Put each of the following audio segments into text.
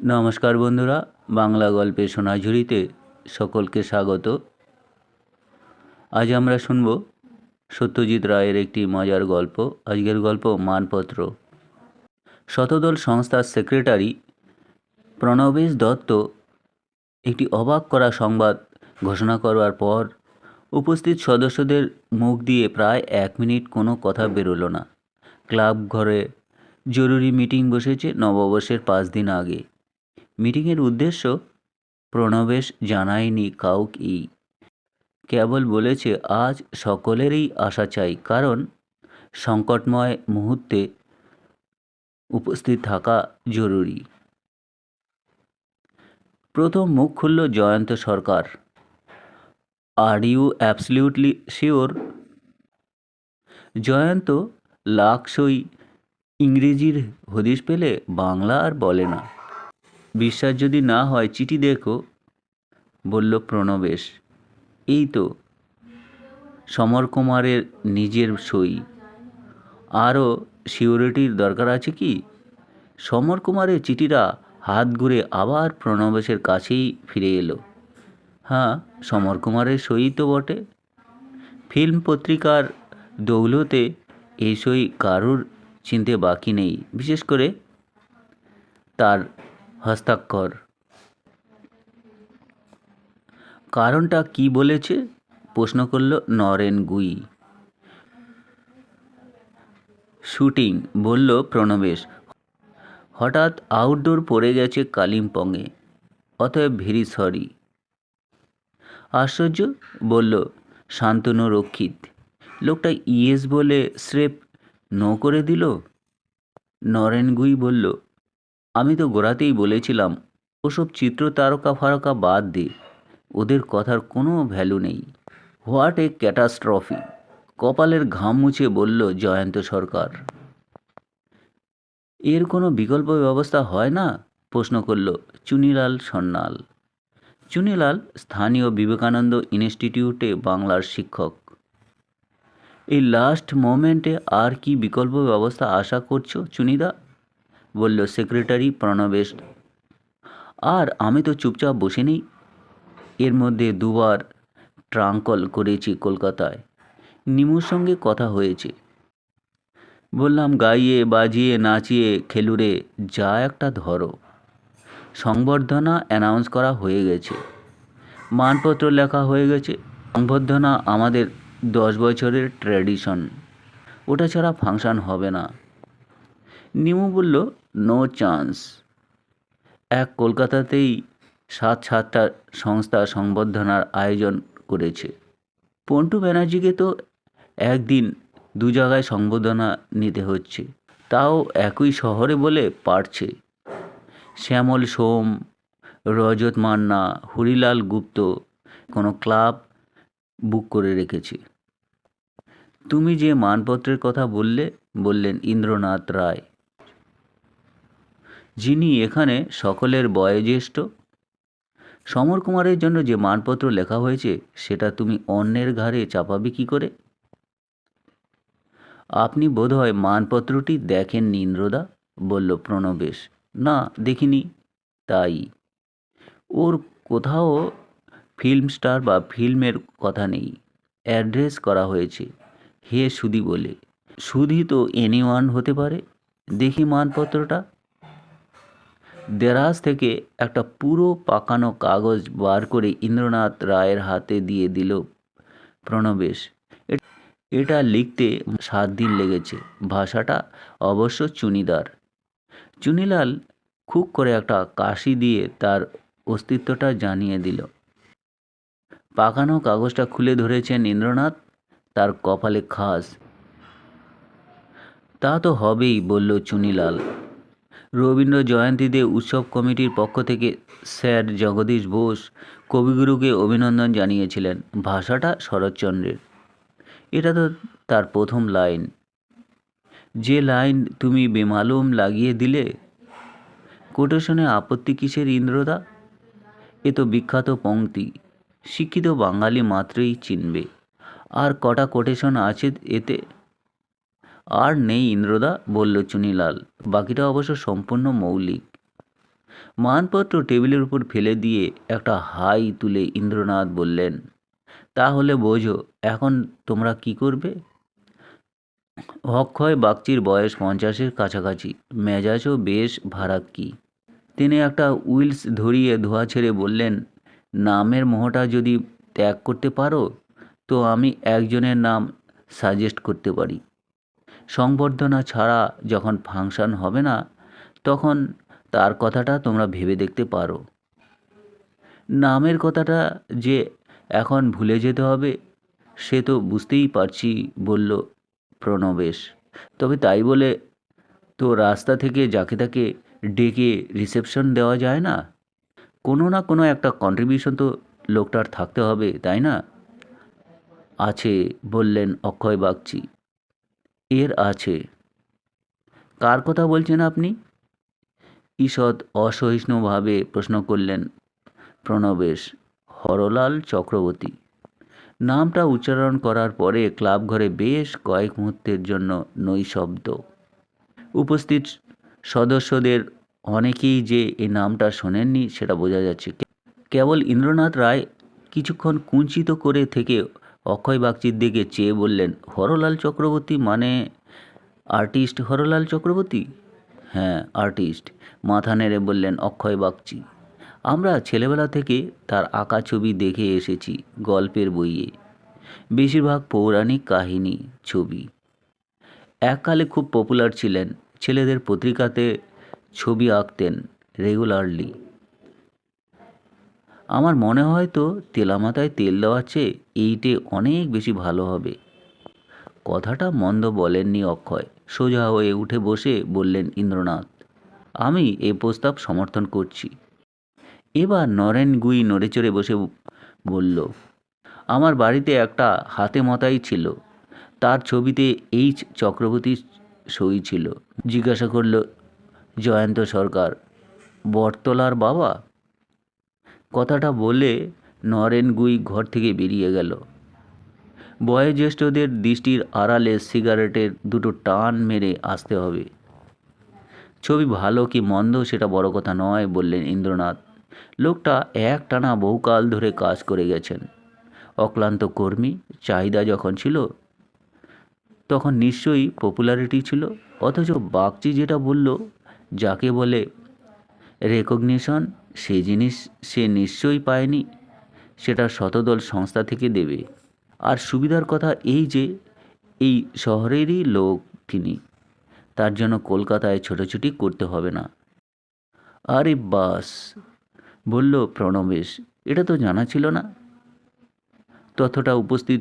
নমস্কার বন্ধুরা, বাংলা গল্পের সোনাঝুরিতে সকলকে স্বাগত। আজ আমরা শুনব সত্যজিৎ রায়ের একটি মজার গল্প। আজকের গল্প মানপত্র। শতদল সংস্থার সেক্রেটারি প্রণবেশ দত্ত একটি অবাক করা সংবাদ ঘোষণা করবার পর উপস্থিত সদস্যদের মুখ দিয়ে প্রায় 1 মিনিট কোনো কথা বেরোলো না। ক্লাব ঘরে জরুরি মিটিং বসেছে নববর্ষের 5 দিন আগে। মিটিংয়ের উদ্দেশ্য প্রণবেশ জানায়নি কাউকেই, কেবল বলেছে আজ সকলেরই আসা চাই, কারণ সংকটময় মুহূর্তে উপস্থিত থাকা জরুরি। প্রথম মুখ খুলল Jayanta Sarkar. Are you absolutely sure? Jayanta লাকসই ইংরেজির হদিশ পেলে বাংলা আর বলে না। বিশ্বাস যদি না হয় চিঠি দেখো, বলল প্রণবেশ। এই তো, সমর কুমারের নিজের সই। আরও সিউরিটির দরকার আছে কি? সমর কুমারের চিঠিটা হাত ঘুরে আবার প্রণবেশের কাছেই ফিরে এলো। হ্যাঁ, সমর কুমারের সই তো বটে। ফিল্ম পত্রিকার দৌলতে এই সই কারুর চিনতে বাকি নেই, বিশেষ করে তার হস্তাক্ষর। কারণটা কি বলেছে? প্রশ্ন করল নরেন গুই। শুটিং, বলল প্রণবেশ। হঠাৎ আউটডোর পড়ে গেছে কালিম্পংয়ে, অতএব ভেরি সরি। আশ্চর্য, বলল শান্তনু রক্ষিত। লোকটা ইয়েস বলে স্রেফ নো করে দিল। নরেন গুই বলল, আমি তো গোড়াতেই বলেছিলাম ওসব চিত্র তারকা ফারকা বাদ দে, ওদের কথার কোনো ভ্যালু নেই। What a catastrophe! কপালের ঘাম মুছে বলল জয়ন্ত সরকার। এর কোনো বিকল্প ব্যবস্থা হয় না? প্রশ্ন করল চুনিলাল সন্ন্যাল। চুনিলাল স্থানীয় বিবেকানন্দ ইনস্টিটিউটে বাংলার শিক্ষক। এই লাস্ট মোমেন্টে আর কি বিকল্প ব্যবস্থা আশা করছো চুনিদা? বলল সেক্রেটারি প্রণবেশ। আর আমি তো চুপচাপ বসে নেই। এর মধ্যে 2বার ট্রাঙ্কল করেছি কলকাতায়। নিমুর সঙ্গে কথা হয়েছে। বললাম গাইয়ে বাজিয়ে নাচিয়ে খেলুরে যা একটা ধরো। সংবর্ধনা অ্যানাউন্স করা হয়ে গেছে, মানপত্র লেখা হয়ে গেছে। সংবর্ধনা আমাদের 10 বছরের ট্র্যাডিশন, ওটা ছাড়া ফাংশন হবে না। নিমু বলল নো চান্স। কলকাতাতেই 7-8টা সংস্থা সংবর্ধনার আয়োজন করেছে। পন্টু ব্যানার্জিকে তো একদিন 2 জায়গায় সংবর্ধনা নিতে হচ্ছে, তাও একই শহরে বলে পারছে। শ্যামল সোম, রজত মান্না, হরিলাল গুপ্ত কোনো ক্লাব বুক করে রেখেছে। তুমি যে মানপত্রের কথা বললেন ইন্দ্রনাথ রায়, যিনি এখানে সকলের বয়োজ্যেষ্ঠ। সমর কুমারের জন্য যে মানপত্র লেখা হয়েছে সেটা তুমি অন্যের ঘাড়ে চাপাবে কি করে? আপনি বোধহয় মানপত্রটি দেখেননি ইন্দ্রদা, বলল প্রণবেশ। না, দেখিনি। তাই ওর কোথাও ফিল্ম স্টার বা ফিল্মের কথা নেই। অ্যাড্রেস করা হয়েছে হে সুধি বলে। সুধি তো এনিওয়ান হতে পারে। দেখি মানপত্রটা। দেরাজ থেকে একটা পুরো পাকানো কাগজ বার করে ইন্দ্রনাথ রায়ের হাতে দিয়ে দিল প্রণবেশ। এটা লিখতে 7 দিন লেগেছে। ভাষাটা অবশ্য চুনিদার। চুনিলাল খুব করে একটা কাশি দিয়ে তার অস্তিত্বটা জানিয়ে দিল। পাকানো কাগজটা খুলে ধরেছেন ইন্দ্রনাথ। তার কপালে খাস। তা তো হবেই, বলল চুনিলাল। রবীন্দ্র জয়ন্তীতে উৎসব কমিটির পক্ষ থেকে স্যার জগদীশ বোস কবিগুরুকে অভিনন্দন জানিয়েছিলেন। ভাষাটা শরৎচন্দ্রের। এটা তো তার প্রথম লাইন, যে লাইন তুমি বেমালুম লাগিয়ে দিলে। কোটেশনে আপত্তি কিসের ইন্দ্রদা? এ তো বিখ্যাত পংক্তি, শিক্ষিত বাঙালি মাত্রই চিনবে। আর কটা কোটেশন আছে এতে? আর নেই ইন্দ্রদা, বলল চুনিলাল। বাকিটা অবশ্য সম্পূর্ণ মৌলিক। মানপত্র টেবিলের উপর ফেলে দিয়ে একটা হাই তুলে ইন্দ্রনাথ বললেন, তাহলে বোঝো এখন তোমরা কি করবে? অক্ষয় বাগচির বয়স 50-এর কাছাকাছি, মেজাজও বেশ ভারাক্কি। তিনি একটা উইলস ধরিয়ে ধোঁয়া ছেড়ে বললেন, নামের মোহটা যদি ত্যাগ করতে পারো তো আমি একজনের নাম সাজেস্ট করতে পারি। সংবর্ধনা ছাড়া যখন ফাংশন হবে না তখন তার কথাটা তোমরা ভেবে দেখতে পারো। নামের কথাটা যে এখন ভুলে যেতে হবে সে তো বুঝতেই পারছি, বলল প্রণবেশ। তবে তাই বলে তো রাস্তা থেকে যাকে তাকে ডেকে রিসেপশন দেওয়া যায় না। কোনো না কোনো একটা কন্ট্রিবিউশন তো লোকটার থাকতে হবে, তাই না? আছে, বললেন অক্ষয় বাগচি। এর আছে। কার কথা বলছেন আপনি? ঈষৎ অসহিষ্ণুভাবে প্রশ্ন করলেন প্রণবেশ। হরলাল চক্রবর্তী। নামটা উচ্চারণ করার পরে ক্লাব ঘরে বেশ কয়েক মুহূর্তের জন্য নৈশব্দ। উপস্থিত সদস্যদের অনেকেই যে এই নামটা শোনেননি সেটা বোঝা যাচ্ছে। কেবল ইন্দ্রনাথ রায় কিছুক্ষণ কুঞ্চিত করে থেকে অক্ষয় বাগচির দিকে চেয়ে বললেন, হরলাল চক্রবর্তী মানে আর্টিস্ট হরলাল চক্রবর্তী? হ্যাঁ, আর্টিস্ট, মাথা নেড়ে বললেন অক্ষয় বাগচি। আমরা ছেলেবেলা থেকে তার আঁকা ছবি দেখে এসেছি গল্পের বইয়ে, বেশিরভাগ পৌরাণিক কাহিনী ছবি। এককালে খুব পপুলার ছিলেন, ছেলেদের পত্রিকাতে ছবি আঁকতেন রেগুলারলি। আমার মনে হয় তো তেলামাথায় তেল দেওয়ার চেয়ে এইটে অনেক বেশি ভালো হবে। কথাটা মন্দ বলেননি অক্ষয়। সোজা হয়ে উঠে বসে বললেন ইন্দ্রনাথ, আমি এই প্রস্তাব সমর্থন করছি। এবার নরেন গুই নড়েচড়ে বসে বলল, আমার বাড়িতে একটা হাতে মতাই ছিল, তার ছবিতে এইচ চক্রবর্তীর সই ছিল। জিজ্ঞাসা করল জয়ন্ত সরকার, বটতলার বাবা? কথাটা বলে নরেন গুই ঘর থেকে বেরিয়ে গেল। বয়োজ্যেষ্ঠদের দৃষ্টির আড়ালে সিগারেটের দুটো টান মেরে আসতে হবে। ছবি ভালো কি মন্দ সেটা বড় কথা নয়, বললেন ইন্দ্রনাথ। লোকটা একটানা বহুকাল ধরে কাজ করে গেছেন, অক্লান্ত কর্মী। চাহিদা যখন ছিল তখন নিশ্চয়ই পপুলারিটি ছিল। অথচ বাগচি যেটা বলল, যাকে বলে রেকগনিশন, সে জিনিস সে নিশ্চয়ই পায়নি। সেটা শতদল সংস্থা থেকে দেবে। আর সুবিধার কথা এই যে এই শহরেরই লোক তিনি, তার জন্য কলকাতায় ছোটাছুটি করতে হবে না। আরে বাস, বলল প্রণবেশ, এটা তো জানা ছিল না। তথ্যটা উপস্থিত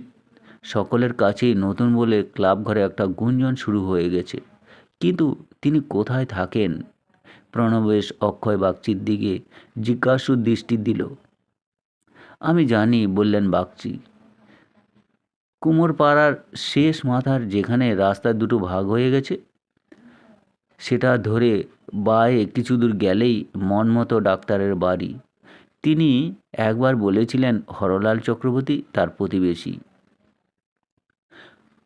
সকলের কাছেই নতুন বলে ক্লাব ঘরে একটা গুঞ্জন শুরু হয়ে গেছে। কিন্তু তিনি কোথায় থাকেন? প্রণবেশ অক্ষয় বাগচির দিকে জিজ্ঞাসু দৃষ্টি দিল। আমি জানি, বললেন বাগচি। কুমোরপাড়ার শেষ মাথার যেখানে রাস্তার দুটো ভাগ হয়ে গেছে সেটা ধরে বাঁয়ে কিছু দূর গেলেই মনমতো ডাক্তারের বাড়ি। তিনি একবার বলেছিলেন হরলাল চক্রবর্তী তার প্রতিবেশী।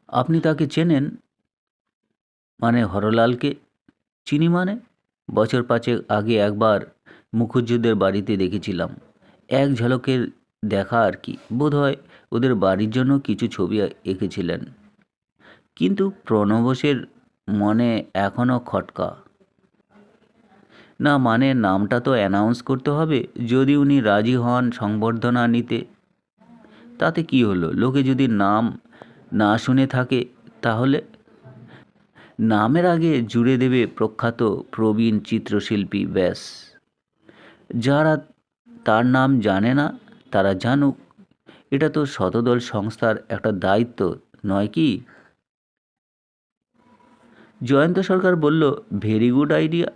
আপনি তাকে চেনেন? মানে হরলালকে? চিনি মানে? বছর 5 আগে একবার মুখুজ্জুদের বাড়িতে দেখেছিলাম, এক ঝলকের দেখা আর কি। বোধহয় ওদের বাড়ির জন্য কিছু ছবি এঁকেছিলেন। কিন্তু প্রণবেশের মনে এখনও খটকা। না মানে নামটা তো অ্যানাউন্স করতে হবে, যদি উনি রাজি হন সংবর্ধনা নিতে। তাতে কি হলো, লোকে যদি নাম না শুনে থাকে তাহলে? নামের আগে জুড়ে দেবে প্রখ্যাত প্রবীণ চিত্রশিল্পী, ব্যাস। যারা তার নাম জানে না তারা জানুক, এটা তো শতদল সংস্থার একটা দায়িত্ব নয় কি? জয়ন্ত সরকার বলল, ভেরি গুড আইডিয়া।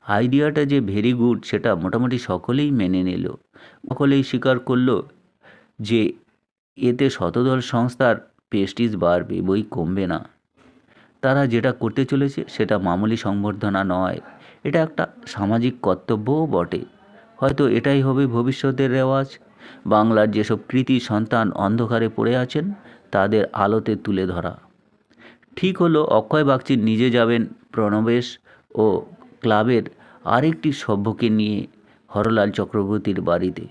আইডিয়াটা যে ভেরি গুড সেটা মোটামুটি সকলেই মেনে নিল। সকলেই স্বীকার করল যে এতে শতদল সংস্থার প্রেস্টিজ বাড়বে, বই কমবে না। তারা যেটা করতে চলেছে সেটা মামুলি সংবর্ধনা নয়, এটা একটা সামাজিক কর্তব্যও বটে। হয়তো এটাই হবে ভবিষ্যতের রেওয়াজ। বাংলার যেসব কৃতি সন্তান অন্ধকারে পড়ে আছেন তাদের আলোতে তুলে ধরা। ঠিক হলো, অক্ষয় বাগচি নিজে যাবেন প্রণবেশ ও ক্লাবের আরেকটি সভ্যকে নিয়ে হরলাল চক্রবর্তীর বাড়িতে।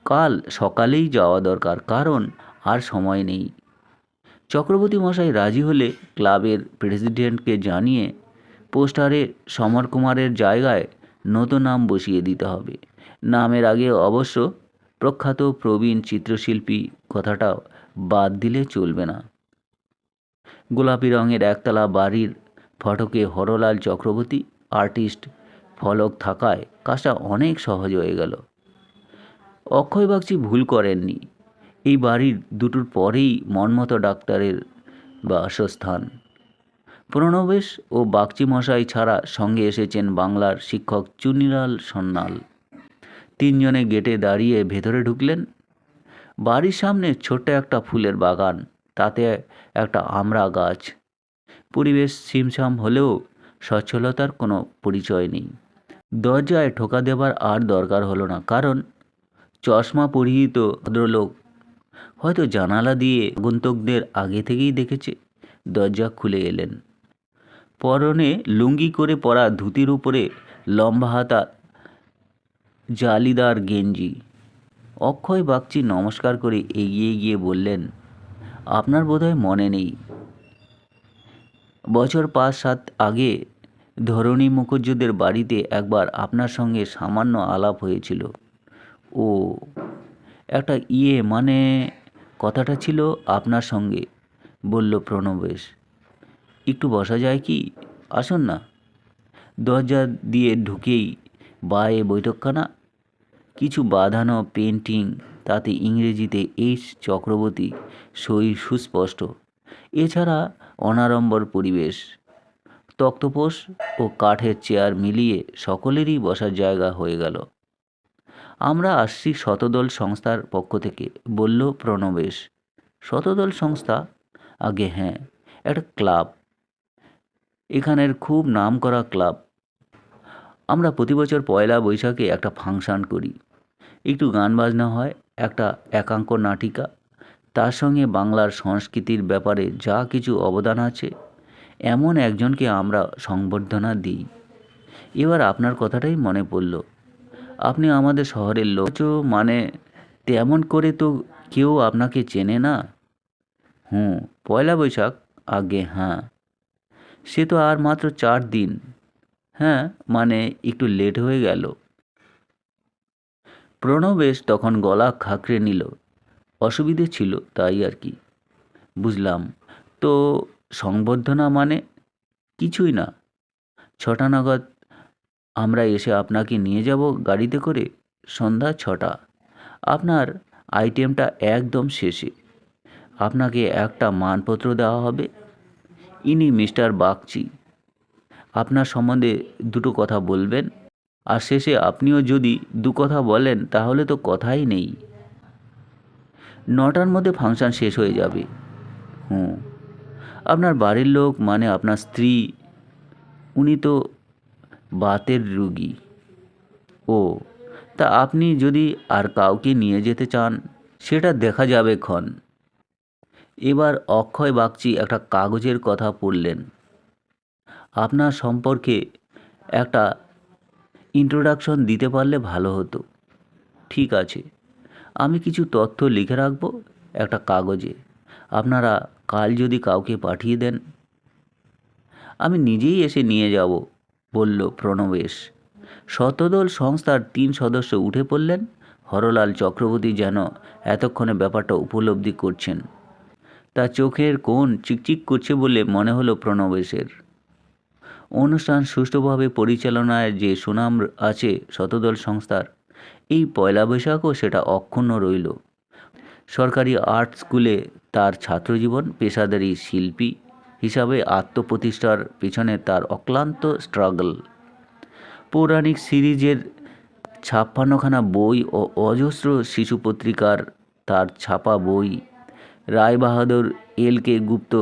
কাল সকালেই যাওয়া দরকার, কারণ আর সময় নেই। চক্রবর্তী মশাই রাজি হলে ক্লাবের প্রেসিডেন্টকে জানিয়ে পোস্টারে সমর কুমারের জায়গায় নতুন নাম বসিয়ে দিতে হবে। নামের আগে অবশ্য প্রখ্যাত প্রবীণ চিত্রশিল্পী কথাটা বাদ দিলে চলবে না। গোলাপি রঙের একতলা বাড়ির ফটকে হরলাল চক্রবর্তী আর্টিস্ট ফলক থাকায় কাজটা অনেক সহজ হয়ে গেল। অক্ষয় বাগচি ভুল করেননি। এই বাড়ির দুটোর পরেই মনমতো ডাক্তারের বাসস্থান। প্রণবেশ ও বাগচি মশাই ছাড়া সঙ্গে এসেছেন বাংলার শিক্ষক চুনিলাল সন্ন্যাল। তিনজনে গেটে দাঁড়িয়ে ভেতরে ঢুকলেন। বাড়ির সামনে ছোট্ট একটা ফুলের বাগান, তাতে একটা আমড়া গাছ। পরিবেশ ছিমছাম হলেও সচ্ছলতার কোনো পরিচয় নেই। দরজায় ঠোকা দেবার আর দরকার হলো না, কারণ চশমা পরিহিত ভদ্রলোক হয়তো জানালা দিয়ে আগন্তুকদের আগে থেকেই দেখেছে। দরজা খুলে এলেন। পরনে লুঙ্গি করে পরা ধুতির উপরে লম্বা হাতা জালিদার গেঞ্জি। অক্ষয় বাগচি নমস্কার করে এগিয়ে গিয়ে বললেন, আপনার বোধহয় মনে নেই, বছর 5-7 আগে ধরণী মুখুজ্জেদের বাড়িতে একবার আপনার সঙ্গে সামান্য আলাপ হয়েছিল। ও একটা মানে কথাটা ছিল আপনার সঙ্গে, বলল প্রণবেশ। একটু বসা যায় কি? আসুন না। দরজা দিয়ে ঢুকেই বায়ে বৈঠকখানা, কিছু বাঁধানো পেন্টিং, তাতে ইংরেজিতে এইচ চক্রবর্তী সই সুস্পষ্ট। এছাড়া অনাড়ম্বর পরিবেশ, তক্তপোষ ও কাঠের চেয়ার মিলিয়ে সকলেরই বসার জায়গা হয়ে গেল। আমরা আসছি শতদল সংস্থার পক্ষ থেকে, বলল প্রণবেশ। শতদল সংস্থা? আগে হ্যাঁ, একটা ক্লাব, এখানের খুব নামকরা ক্লাব। আমরা প্রতি বছর পয়লা বৈশাখে একটা ফাংশন করি। একটু গান বাজনা হয়, একটা একাঙ্ক নাটিকা, তার সঙ্গে বাংলার সংস্কৃতির ব্যাপারে যা কিছু অবদান আছে এমন একজনকে আমরা সংবর্ধনা দিই। এবার আপনার কথাটাই মনে পড়ল। আপনি আমাদের শহরের লোক, মানে তেমন করে তো কেউ আপনাকে চেনে না। পয়লা বৈশাখ? আগে হ্যাঁ, সে তো আর মাত্র 4 দিন। হ্যাঁ, মানে একটু লেট হয়ে গেল। প্রণবেশ তখন গলা খাঁকড়ে নিল। অসুবিধে ছিল তাই আর কি। বুঝলাম। তো সংবর্ধনা মানে? কিছুই না, 6টা নাগাদ আমরা এসে আপনাকে নিয়ে যাব গাড়িতে করে। সন্ধ্যা 6টা। আপনার আইটেমটা একদম শেষে। আপনাকে একটা মানপত্র দেওয়া হবে। ইনি মিস্টার বাগচি, আপনার সম্বন্ধে দুটো কথা বলবেন, আর শেষে আপনিও যদি 2 কথা বলেন তাহলে তো কথাই নেই। 9টার মধ্যে ফাংশন শেষ হয়ে যাবে। আপনার বাড়ির লোক, মানে আপনার স্ত্রী, উনি তো বাতের রুগী। ও, তা আপনি যদি আর কাউকে নিয়ে যেতে চান সেটা দেখা যাবে ক্ষণ। এবার অক্ষয় বাগচি একটা কাগজের কথা পড়লেন। আপনার সম্পর্কে একটা ইন্ট্রোডাকশন দিতে পারলে ভালো হতো। ঠিক আছে, আমি কিছু তথ্য লিখে রাখবো একটা কাগজে। আপনারা কাল যদি কাউকে পাঠিয়ে দেন। আমি নিজেই এসে নিয়ে যাব, বলল প্রণবেশ। শতদল সংস্থার 3 সদস্য উঠে পড়লেন। হরলাল চক্রবর্তী যেন এতক্ষণে ব্যাপারটা উপলব্ধি করছেন। তার চোখের কোণ চিকচিক করছে বলে মনে হলো প্রণবেশের। অনুষ্ঠান সুষ্ঠুভাবে পরিচালনায় যে সুনাম আছে শতদল সংস্থার, এই পয়লা বৈশাখও সেটা অক্ষুণ্ণ রইল। সরকারি আর্ট স্কুলে তার ছাত্রজীবন, পেশাদারি শিল্পী হিসাবে আত্মপ্রতিষ্ঠার পেছনে তার অক্লান্ত স্ট্রাগল, পৌরাণিক সিরিজের 56খানা বই ও অজস্র শিশু পত্রিকার তার ছাপা বই, রায়বাহাদুর এল.কে. গুপ্ত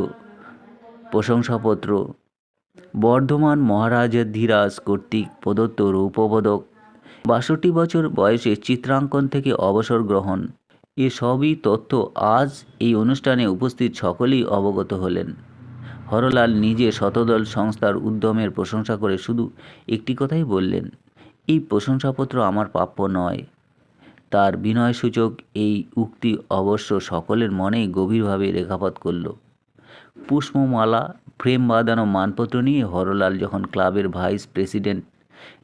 প্রশংসাপত্র, বর্ধমান মহারাজাধিরাজ কর্তৃক প্রদত্ত রৌপ্যপদক, 62 বছর বয়সে চিত্রাঙ্কন থেকে অবসর গ্রহণ, এসবই তথ্য আজ এই অনুষ্ঠানে উপস্থিত সকলেই অবগত হলেন। হরলাল নিজে শতদল সংস্থার উদ্যমের প্রশংসা করে শুধু একটি কথাই বললেন, এই প্রশংসাপত্র আমার প্রাপ্য নয়। তার বিনয়সূচক এই উক্তি অবশ্য সকলের মনেই গভীরভাবে রেখাপাত করল। পুষ্পমালা ফ্রেম বাঁধানো মানপত্র নিয়ে হরলাল যখন ক্লাবের ভাইস প্রেসিডেন্ট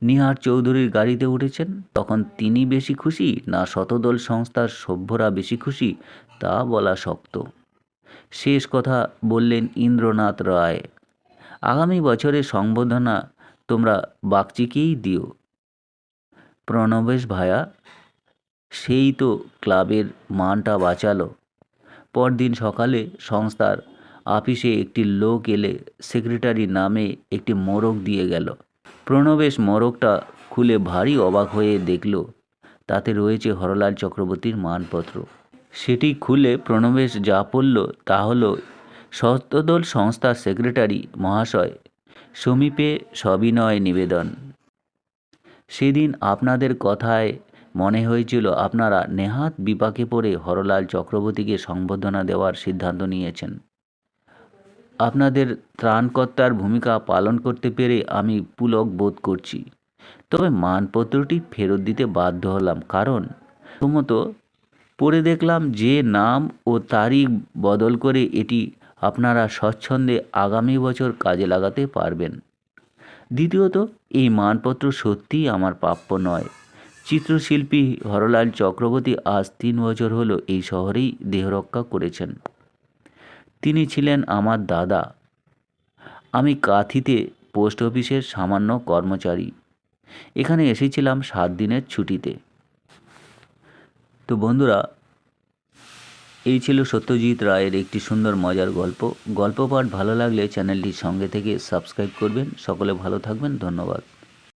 নিহার চৌধুরীর গাড়িতে উঠেছেন, তখন তিনি বেশি খুশি না শতদল সংস্থার সভ্যরা বেশি খুশি তা বলা শক্ত। শেষ কথা বললেন ইন্দ্রনাথ রায়, আগামী বছরের সংবর্ধনা তোমরা বাগচিকেই দিও। প্রণবেশ ভায়া, সেই তো ক্লাবের মানটা বাঁচালো। পরদিন সকালে সংস্থার আপিসে একটি লোক এলে সেক্রেটারির নামে একটি মোড়ক দিয়ে গেল। প্রণবেশ মোড়কটা খুলে ভারী অবাক হয়ে দেখল তাতে রয়েছে হরলাল চক্রবর্তীর মানপত্র। সেটি খুলে প্রণবেশ যা পড়ল তা হল, শতদল সংস্থার সেক্রেটারি মহাশয়, সমীপে সবিনয় নিবেদন। সেদিন আপনাদের কথায় মনে হয়েছিল আপনারা নেহাত বিপাকে পড়ে হরলাল চক্রবর্তীকে সংবর্ধনা দেওয়ার সিদ্ধান্ত নিয়েছেন। আপনাদের ত্রাণকর্তার ভূমিকা পালন করতে পেরে আমি পুলক বোধ করছি। তবে মানপত্রটি ফেরত দিতে বাধ্য হলাম, কারণ প্রথমত পড়ে দেখলাম যে নাম ও তারিখ বদল করে এটি আপনারা স্বচ্ছন্দে আগামী বছর কাজে লাগাতে পারবেন। দ্বিতীয়ত, এই মানপত্র সত্যিই আমার প্রাপ্য নয়। চিত্রশিল্পী হরলাল চক্রবর্তী আজ 3 বছর হলো এই শহরেই দেহরক্ষা করেছেন। তিনি ছিলেন আমার দাদা। আমি কাঁথিতে পোস্ট অফিসের সামান্য কর্মচারী। এখানে এসেছিলাম 7 দিনের ছুটিতে। তো বন্ধুরা, এই ছিল সত্যজিৎ রায়ের একটি সুন্দর মজার গল্প। গল্প পাঠ ভালো লাগলে চ্যানেলটির সঙ্গে থেকে সাবস্ক্রাইব করবেন। সকলে ভালো থাকবেন। ধন্যবাদ।